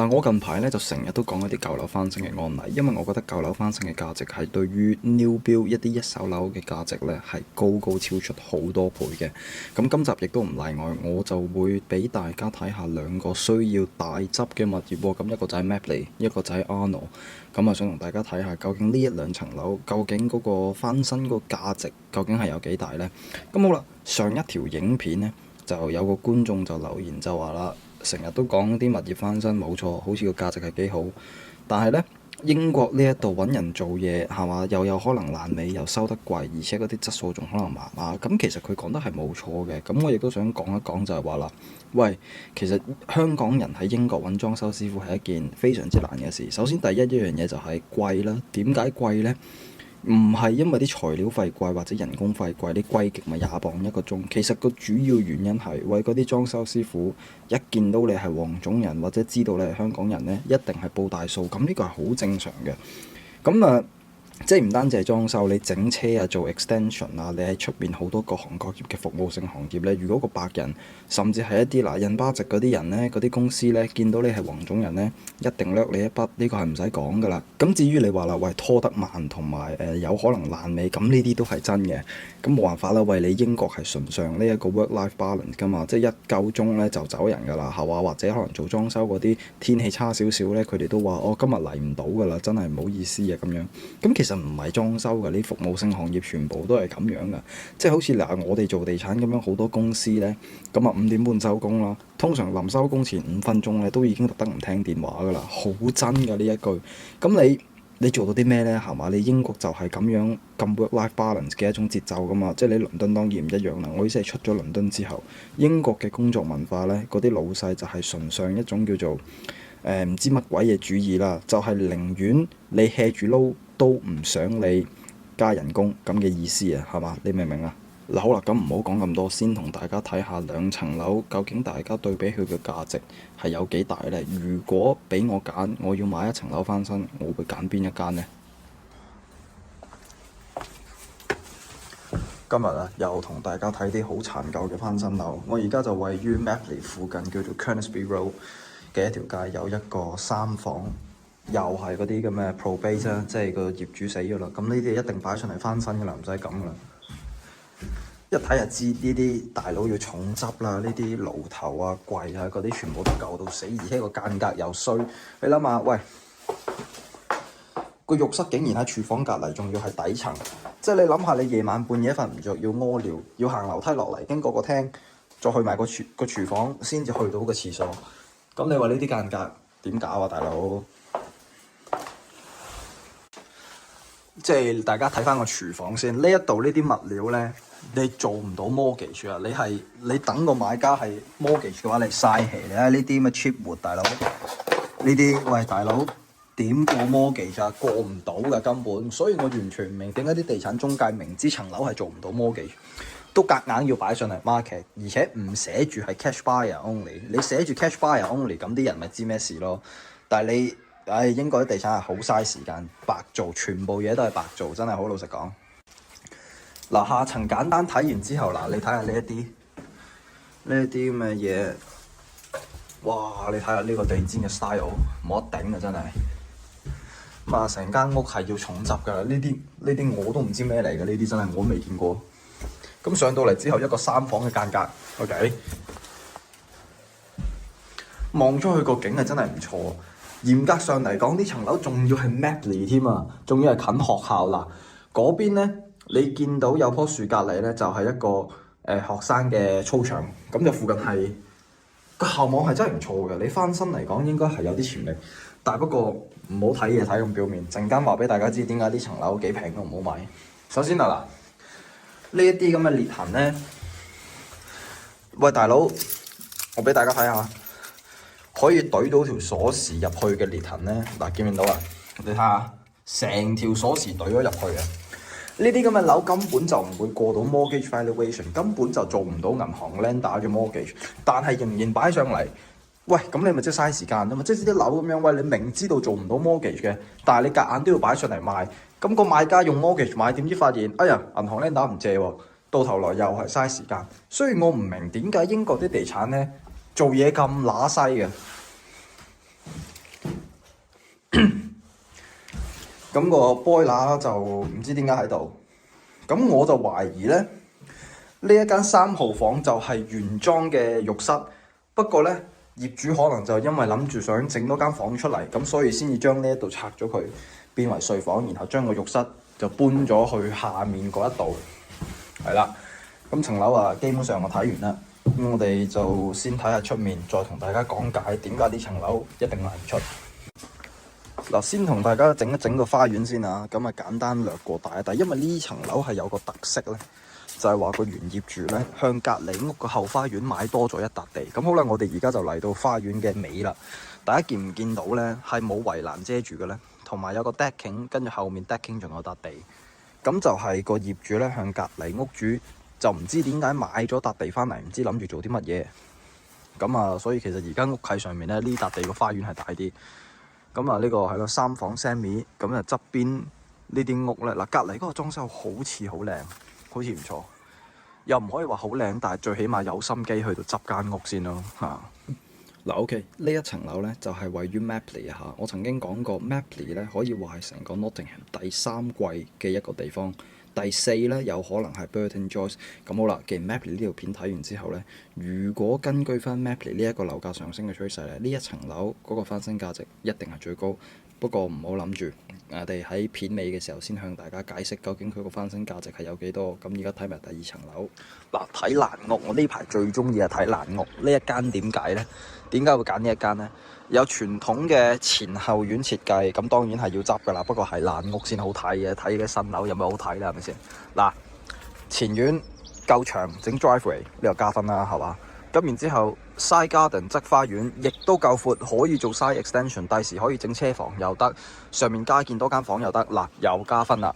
嗱，我近排咧就成日都講一啲舊樓翻新嘅案例，因為我覺得舊樓翻新嘅價值係對於 new build 一啲一手樓嘅價值咧係高高超出好多倍嘅。咁今集亦都唔例外，我就會俾大家睇下兩個需要大執嘅物業喎。咁一個就係 Mapley，一個就係 Arno。咁啊，想同大家睇下究竟呢一兩層樓究竟嗰個翻新個價值究竟係有幾大呢？咁好啦，上一條影片呢，就有個觀眾就留言就話啦。成日都講啲物業翻新冇錯，好似個價值係幾好，但係呢，英國呢一度揾人做嘢係嘛，又有可能爛尾，又收得貴，而且嗰啲質素仲可能麻麻。咁其實佢講得係冇錯嘅。咁我亦都想講一講就係話啦，喂，其實香港人喺英國揾裝修師傅係一件非常之難嘅事。首先第一樣嘢就係貴啦。點解貴呢？唔係因為啲材料費貴或者人工費貴，啲貴極咪20磅一個鐘。其實個主要原因係為嗰啲裝修師傅一見到你係黃種人或者知道你係香港人呢，一定係報大數。咁呢個係好正常嘅。咁啊，即係唔單止係裝修，你整車啊、做 extension 啊，你喺出邊好多各行各業嘅服務性行業呢。如果個白人甚至係一啲印巴籍嗰啲人呢，嗰啲公司呢，見到你係黃種人呢，一定掠你一筆，呢個係唔使講噶啦。咁至於你話啦，喂，拖得慢同埋有可能爛尾，咁呢啲都係真嘅。咁冇辦法啦，喂，你英國係崇尚呢一個 work-life balance 噶嘛，即係一夠鐘呢就走人噶啦，係嘛？或者可能做裝修嗰啲天氣差少少呢，佢哋都話我今日嚟唔到噶啦，真係唔好意思啊咁樣。咁其實唔係裝修㗎，啲服務性行業全部都係咁樣㗎。即係好似嗱，我哋做地產咁樣，好多公司呢，咁啊5點半收工啦。通常臨收工前5分鐘呢，都已經特登唔聽電話㗎啦，好真㗎呢一句。咁你做到啲咩呢？係嘛？你英國就係咁樣咁 work-life balance 嘅一種節奏㗎嘛。即係你倫敦當然唔一樣啦。我意思係出咗倫敦之後，英國嘅工作文化呢，嗰啲老細就係崇尚一種叫做唔知乜鬼嘢主義啦，就係寧願你 hea 住撈都唔想你加人工咁嘅意思啊，係嘛？你明唔明啊？嗱，好啦，咁唔好講咁多，先同大家睇下兩層樓究竟大家對比佢嘅價值係有幾大呢？如果俾我揀，我要買一層樓翻新，我會揀邊一間呢？今日啊，又同大家睇啲好殘舊嘅翻新樓。我而家就位於 Mapley 附近，叫做 Kernesby Road 嘅一條街，有一個3房，又係嗰啲咁嘅 probate 啦，即係個業主死咗啦。咁呢啲一定擺上嚟翻新㗎啦，唔使咁㗎啦。一睇就知呢啲大佬要重執啦，呢啲爐頭啊、櫃啊嗰啲全部都舊到死，而且個間隔又衰。你諗下，喂，個浴室竟然喺廚房隔離，仲要係底層，即係你諗下，你夜晚半夜瞓唔着，要屙尿，要行樓梯落嚟，經過個廳，再去埋個廚房，先至去到個廁所。咁你話呢啲間隔點搞啊，大佬？即係大家睇翻個廚房先，呢一度呢啲物料呢，你做唔到 mortgage 啊！你等個買家係 mortgage 嘅話，你嘥氣。你睇呢啲咩 cheap wood，大佬，呢啲喂大佬點過 mortgage 啊？過唔到㗎根本，所以我完全唔明點解啲地產中介明知層樓係做唔到 mortgage，都夾硬要擺上嚟 market，而且唔寫住係 cash buyer only。你寫住 cash buyer only，咁啲人咪知咩事咯。但係你英國啲地產係好嘥時間，白做，全部嘢都係白做，真係好老實講。嗱，下層簡單睇完之後，嗱，你睇下呢一啲咁嘅嘢，哇！你睇下呢個地氈嘅 style，冇得頂啊，真係。咁啊，成間屋係要重執㗎啦，呢啲我都唔知咩嚟嘅，呢啲真係我都未見過。咁上到嚟之後，一個3房嘅間隔 ，OK， 望出去個景係真係唔錯。嚴格上嚟講，呢層樓仲要係 Mapley 添啊，仲要係近學校嗱。嗰邊呢，你見到有棵樹隔離呢，就係一個學生嘅操場，咁就附近係個校網係真係唔錯嘅。你翻新嚟講應該係有啲潛力，但係不過唔好睇嘢睇咁表面。陣間話俾大家知點解呢層樓幾平都唔好買。首先嗱，呢一啲咁嘅裂痕呢，喂大佬，我俾大家睇下。可以懟到條鎖匙入去嘅裂痕呢，嗱，見唔見到啊？你睇下，成條鎖匙懟咗入去嘅。呢啲咁嘅樓根本就唔會過到 mortgage valuation， 根本就做唔到銀行 lender 嘅 mortgage， 但係仍然擺上嚟。喂，咁你咪即係嘥時間啫嘛！即係啲樓咁樣，喂，你明知道做唔到 mortgage 嘅，但係你夾硬都要擺上嚟賣。咁個買家用 mortgage 買，點知發現，哎呀，銀行 lender 唔借喎，到頭來又係嘥時間。所以我唔明點解英國啲地產呢，做嘢咁乸西嘅。咁個 boiler 就唔知點解喺度。咁我就懷疑咧，呢一間3號房就係原裝嘅浴室，不過咧業主可能就因為諗住想整多間房出嚟，咁所以先至將呢一度拆咗佢，變為睡房，然後將個浴室就搬咗去下面嗰一度。係啦，咁層樓啊，基本上我睇完啦。咁我哋就先睇下出面，再同大家講解點解呢層樓一定賣唔出。嗱，先同大家整一整個花園先啊，咁啊簡單略過大一大，因為呢層樓係有個特色咧，就係話個原業主咧向隔離屋個後花園買多咗一笪地。咁好啦，我哋而家就嚟到花園嘅尾啦。大家見唔見到咧？係冇圍欄遮住嘅咧，同埋有個 decking， 跟住後面 decking 仲有笪地。咁就係個業主咧向隔離屋主就唔知點解買咗笪地翻嚟，唔知諗住做啲乜嘢。咁啊，所以其實而家屋契上面咧呢笪地個花園係大啲。咁啊，呢個係個3房 semi， 咁啊側邊呢啲屋咧，嗱隔離嗰個裝修好似好靚，好似唔錯，又唔可以話好靚，但係最起碼有心機去到執間屋先咯嚇。嗱 OK， 呢一層樓咧就係位於 Mapley 嚇，我曾經講過 Mapley 咧可以話係成個 Nottingham 第3貴嘅一個地方。第4咧有可能係 Burton Joyce。咁好啦，既然 Mapley 呢條片睇完之後咧，如果根據翻 Mapley 呢一個樓價上升嘅趨勢咧，呢一層樓嗰個翻新價值一定係最高。不過唔好諗住，我哋喺片尾嘅時候先向大家解釋究竟佢個翻新價值係有幾多。咁而家睇埋第2層樓。嗱，睇爛屋，我呢排最中意係睇爛屋。呢一間點解呢？點解會揀呢一間呢？有傳統嘅前後院設計，咁當然係要執噶啦。不過係爛屋先好睇嘅，睇嘅新樓有咩好睇啦？係咪先？嗱，前院夠長，整 driveway 呢個加分啦，係嘛？咁然之後 side garden 側花園亦都夠闊，可以做 side extension， 第時可以整車房又得，上面加建多間房又得，嗱又加分啦。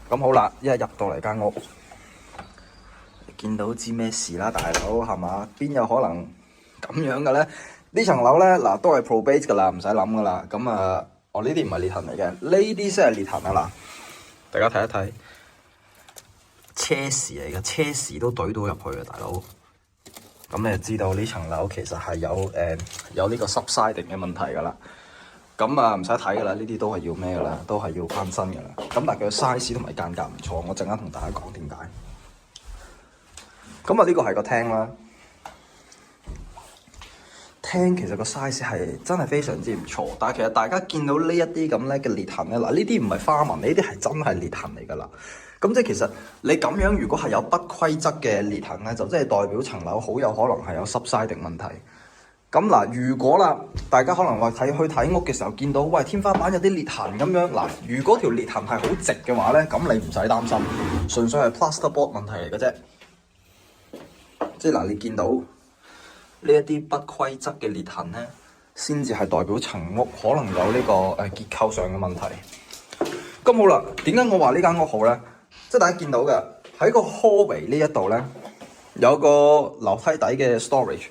咁好啦，一入到嚟間屋，見到知咩事啦，大佬係嘛？邊有可能咁樣嘅咧？呢層樓咧嗱都係 probate 噶啦，唔使諗噶啦。咁啊，我呢啲唔係裂痕嚟嘅，呢啲先係裂痕啊嗱，大家睇一睇。車匙嚟嘅，車匙都懟到入去嘅，大佬。咁你就知道呢層樓其實係有呢個 subsiding 嘅問題㗎啦。咁啊唔使睇㗎啦，呢啲都係要咩㗎啦，都係要翻新㗎啦。咁但係佢嘅 size 同埋間隔唔錯，我陣間同大家講點解。咁啊呢個係個廳啦，廳其實個 size 係真係非常之唔錯，但係其實大家見到呢一啲咁咧嘅裂痕咧，嗱呢啲唔係花紋，呢啲係真係裂痕嚟㗎啦。咁即係其實你咁樣如果係有不規則嘅裂痕咧，就即係代表層樓好有可能係有 subsiding 問題。咁嗱，如果啦，大家可能話去睇屋嘅時候見到，喂天花板有啲裂痕咁樣，嗱，如果條裂痕係好直嘅話咧，咁你唔使擔心，純粹係 plasterboard 問題嚟嘅啫。即係嗱，你見到呢一啲不規則嘅裂痕咧，先至係代表層屋可能有呢個結構上嘅問題。咁好啦，點解我話呢間屋好咧？即係大家見到嘅喺個 hallway 呢一度咧，有個樓梯底嘅 storage，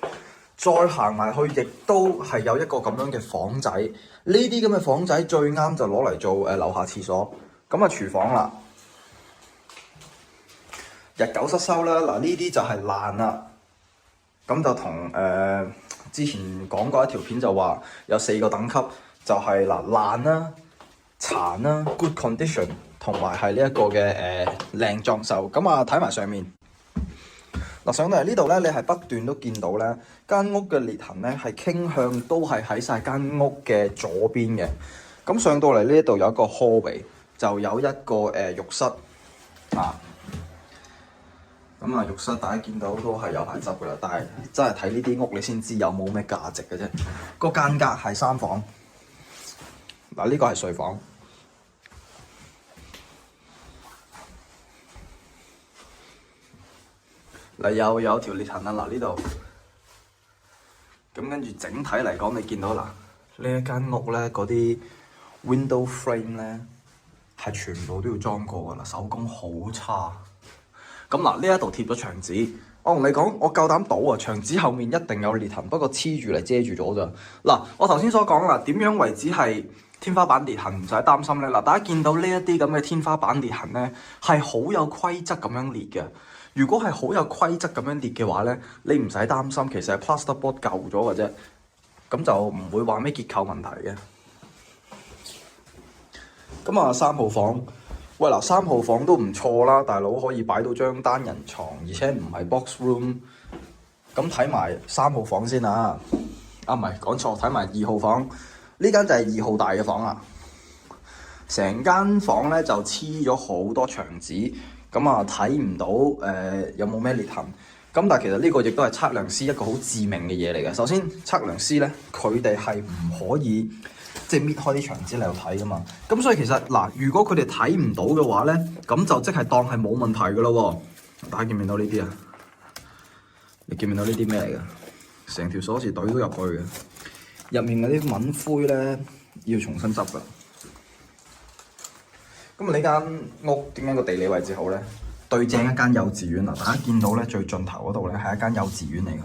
再行埋去亦都係有一個咁樣嘅房仔。呢啲咁嘅房仔最啱就攞嚟做樓下廁所。咁啊廚房啦，日久失修啦，嗱呢啲就係爛啦。咁就同之前講過一條片就話有4個等級，就係爛啦、殘啦、good condition， 同埋係呢一個嘅靚裝修。咁啊睇埋上面，嗱上到嚟呢度咧，你係不斷都見到咧間屋嘅裂痕咧係傾向都係喺晒間屋嘅左邊嘅。咁上到嚟呢度有一個 hallway， 就有一個浴室啊。咁啊浴室大家見到都係有排執噶啦，但係真係睇呢啲屋你先知有冇咩價值嘅啫。個間隔係3房，嗱呢個係睡房。嗱又有條裂痕啦，嗱呢度，咁跟住整體嚟講，你見到嗱呢一間屋咧，嗰啲 window frame 咧係全部都要裝過噶啦，手工好差。咁嗱呢一度貼咗牆紙，我同你講，我夠膽賭啊，牆紙後面一定有裂痕，不過黐住嚟遮住咗咋。嗱我頭先所講啦，點樣為止係天花板裂痕唔使擔心咧？嗱大家見到呢一啲咁嘅天花板裂痕咧，係好有規則咁樣裂嘅。如果係好有規則咁樣裂嘅話咧，你唔使擔心，其實係 plasterboard 舊咗嘅啫，咁就唔會話咩結構問題嘅。咁啊3號房，喂嗱3號房都唔錯啦，大佬可以擺到張單人床，而且唔係 box room。咁睇埋3號房先啊，唔係講錯，睇埋2號房，呢間就係2號大嘅房啊。成間房咧就黐咗好多牆紙，咁啊睇唔到有冇咩裂痕。咁但係其實呢個亦都係測量師一個好致命嘅嘢嚟嘅。首先測量師咧，佢哋係唔可以即係搣開啲牆紙嚟度睇噶嘛。咁所以其實嗱，如果佢哋睇唔到嘅話咧，咁就即係當係冇問題噶咯。大家見唔見到呢啲啊？你見唔見到呢啲咩嚟㗎？成條鎖匙隊都入去嘅，入面嗰啲蚊灰咧要重新執㗎。咁啊呢間屋點解個地理位置好咧？對正一間幼稚園啊！大家見到咧最盡頭嗰度咧係一間幼稚園嚟㗎。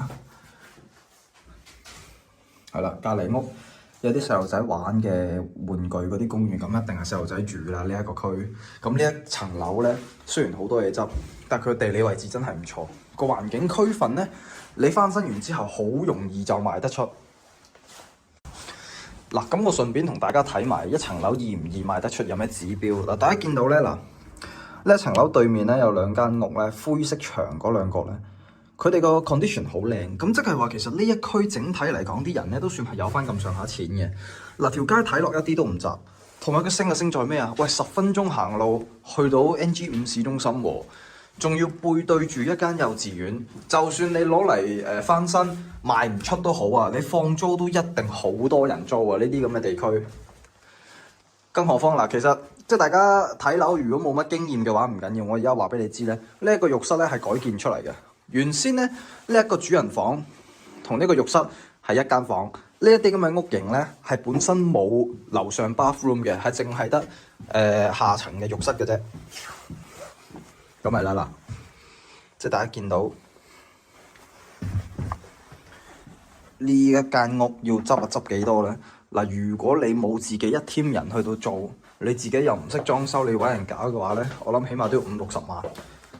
係啦，隔離屋有啲細路仔玩嘅玩具嗰啲公園，咁一定係細路仔住啦呢一個區。咁呢一層樓咧雖然好多嘢執，但係佢地理位置真係唔錯。個環境區分咧，你翻新完之後好容易就賣得出。嗱，咁我順便同大家睇埋一層樓易唔易賣得出，有咩指標嗱？大家見到咧嗱，呢一層樓對面咧有兩間屋咧，灰色牆嗰兩個咧，佢哋個 condition 好靚，咁即係話其實呢一區整體嚟講啲人咧都算係有翻咁上下錢嘅。嗱，條街睇落一啲都唔窄，同埋佢升就升在咩啊？喂，10分鐘行路去到 NG5 市中心喎。仲要背對住一間幼稚園，就算你攞嚟翻新賣唔出都好啊！你放租都一定好多人租啊！呢啲咁嘅地區，更何況嗱，其實即係大家睇樓，如果冇乜經驗嘅話唔緊要，我而家話俾你知咧，呢一個浴室咧係改建出嚟嘅。原先咧呢一個主人房同呢個浴室係一間房，呢一啲咁嘅屋型咧係本身冇樓上 bathroom 嘅，係淨係得下層嘅浴室嘅啫。咁咪啦嗱，即係大家見到呢一間屋要執啊執幾多咧？嗱，如果你冇自己一 team 人去到做，你自己又唔識裝修，你揾人搞嘅話咧，我諗起碼都要50-60萬。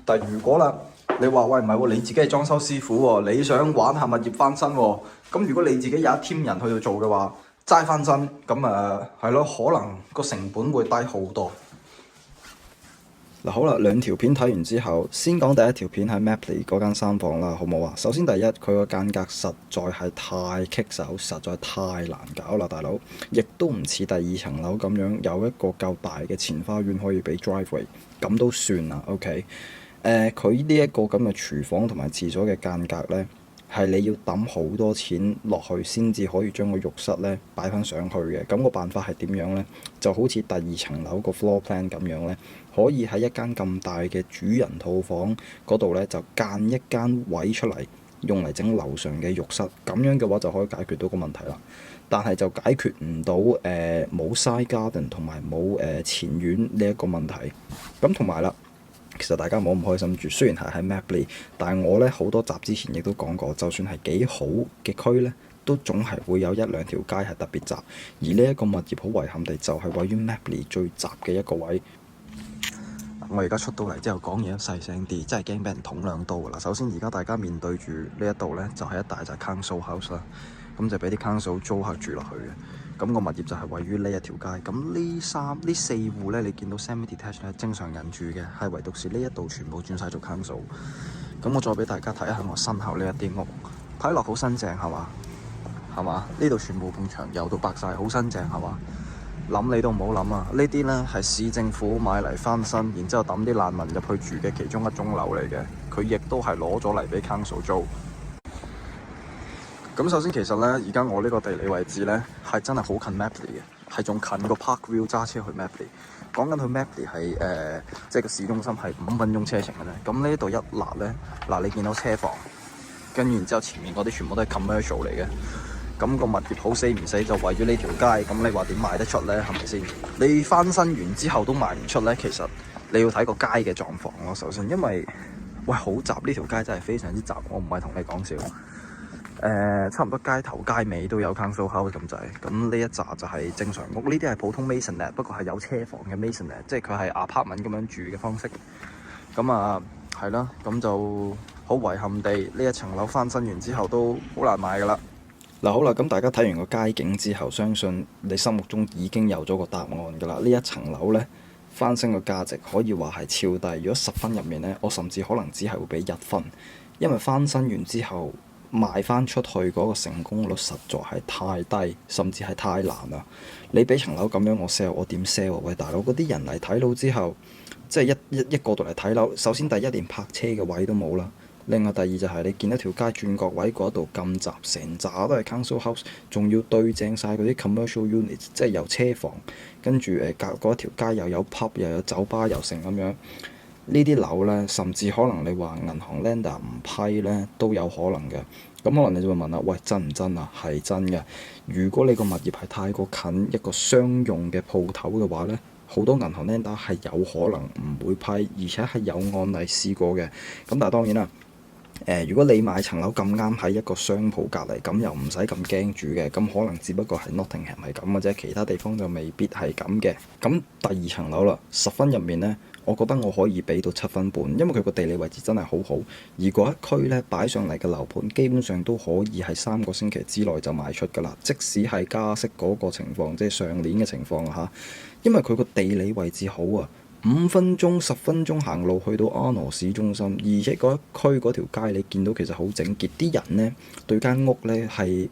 但係如果啦，你話喂唔係喎，你自己係裝修師傅喎，你想玩下物業翻新喎，咁如果你自己有一 team 人去到做嘅話，齋翻新咁係咯，可能個成本會低好多。嗱好啦，兩條片睇完之後，先講第一條片喺 Mapley 嗰間3房啦，好唔好啊？首先第一，佢個間隔實在係太棘手，實在太難搞啦，大佬。亦都唔似第2層樓咁樣有一個夠大嘅前花園可以俾 driveway， 咁都算啦。OK，佢呢一個咁嘅廚房同埋廁所嘅間隔呢，係你要抌好多錢落去先至可以將個浴室呢擺翻上去嘅。咁個辦法係點樣呢？就好似第2層樓個 floor plan 咁樣呢，可以喺一間咁大嘅主人套房嗰度呢，就間一間位出嚟，用嚟整樓上嘅浴室。咁樣嘅話就可以解決到個問題啦。但係就解決唔到冇 side garden 同埋冇前院呢一個問題。咁同埋啦。其實大家唔好咁開心住，雖然係喺 Mapley， 但係我咧好多集之前亦都講過，就算係幾好嘅區咧，都總係會有1-2條街係特別窄。而呢一個物業好遺憾地就係位於 Mapley 最窄嘅一個位。我而家出到嚟之後講嘢都細聲啲，真係驚俾人捅2刀㗎啦。首先而家大家面對住呢一度咧，就係一大紮 council house 啦，咁就俾啲 council 租客住落去嘅。咁個物業就係位於呢一條街，咁呢4戶咧，你見到 semi-detached 咧，正常人住嘅，係唯獨是呢一度全部轉晒做 council。咁我再俾大家睇下我身後呢一啲屋，睇落好新淨係嘛？係嘛？呢度全部埲牆油到白晒，好新淨係嘛？諗你都唔好諗啊！呢啲咧係市政府買嚟翻新，然之後抌啲難民入去住嘅其中一種樓嚟嘅，佢亦都係攞咗嚟俾 council 租。咁首先其實咧，而家我呢個地理位置咧係真係好近 Mapley 嘅，係仲近過 Parkview 揸車去 Mapley。講緊去 Mapley 係即係個市中心係5分鐘車程嘅啫。咁呢度一立咧，嗱你見到車房，跟住然之後前面嗰啲全部都係 commercial 嚟嘅。咁個物業好死唔死就圍住呢條街，咁你話點賣得出咧？係咪先？你翻新完之後都賣唔出咧，其實你要睇個街嘅狀況咯。首先，因為喂好窄，呢條街真係非常之窄，我唔係同你講笑。差唔多街頭街尾都有 council house 咁滯，咁呢一紮就係正常屋，呢啲係普通 masonette， 不過係有車房嘅 masonette， 即係佢係 apartment 咁樣住嘅方式。咁啊係啦，咁就好遺憾地呢一層樓翻新完之後都好難買噶啦。嗱好啦，咁大家睇完個街景之後，相信你心目中已經有咗個答案㗎啦。呢一層樓呢，翻新個價值可以話係超低。如果10分入面呢，我甚至可能只係會俾1分，因為翻新完之後賣翻出去嗰個成功率實在係太低，甚至係太難啦。你俾層樓咁樣我 sell，我點 sell 啊？喂，大佬，嗰啲人嚟睇樓之後，即係一個度嚟睇樓，首先第一連泊車嘅位都冇啦。另外第二就係你見一條街轉角位嗰度咁雜，成扎都係 council house，仲要對正晒嗰啲 commercial units，即係有車房，跟住隔嗰一條街又有 pub 又有酒吧又成咁樣。呢啲樓呢，甚至可能你話銀行 lender 唔批呢都有可能嘅。咁可能你就會問啦，喂，真唔真啊？係真嘅。如果你個物業係太過近一個商用嘅鋪頭嘅話呢，好多銀行 lender 係有可能唔會批，而且係有案例試過嘅。咁但係當然啦。如果你買層樓咁啱喺一個商鋪隔離，咁又唔使咁驚住嘅，咁可能只不過係 Nottingham 係咁嘅啫，其他地方就未必係咁嘅。咁第二層樓啦，10分入面呢，我覺得我可以俾到7分半，因為佢個地理位置真係好好，而嗰一區呢，擺上嚟嘅樓盤基本上都可以係3個星期之內就賣出㗎啦，即使係加息嗰個情況，即係上年嘅情況嚇，因為佢個地理位置好啊。5分鐘、10分鐘行路去到阿羅市中心，而且嗰一區嗰條街你見到其實好整潔，啲人呢對間屋呢係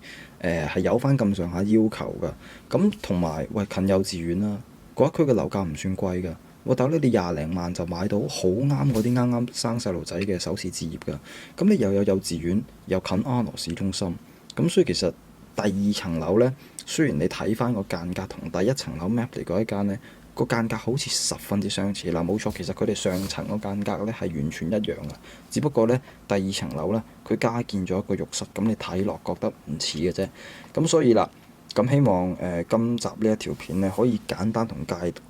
有翻咁上下要求㗎。咁同埋喂近幼稚園啦，嗰一區嘅樓價唔算貴㗎。我大佬你廿零萬就買到好啱嗰啲啱啱生細路仔嘅首次置業㗎。咁你又有幼稚園，又近阿羅市中心，咁所以其實第二層樓呢，雖然你睇翻個間隔同第一層樓 map 嚟嗰一間呢，個間隔好似十分之相似啦，冇錯，其實佢哋上層個間隔咧係完全一樣嘅，只不過咧第二層樓咧佢加建咗一個浴室，咁你睇落覺得唔似嘅啫。咁所以啦，咁希望今集呢一條片咧可以簡單同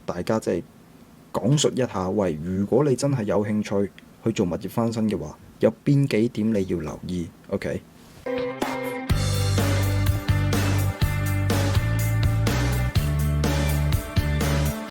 大家即係講述一下，喂，如果你真係有興趣去做物業翻新嘅話，有邊幾點你要留意？OK。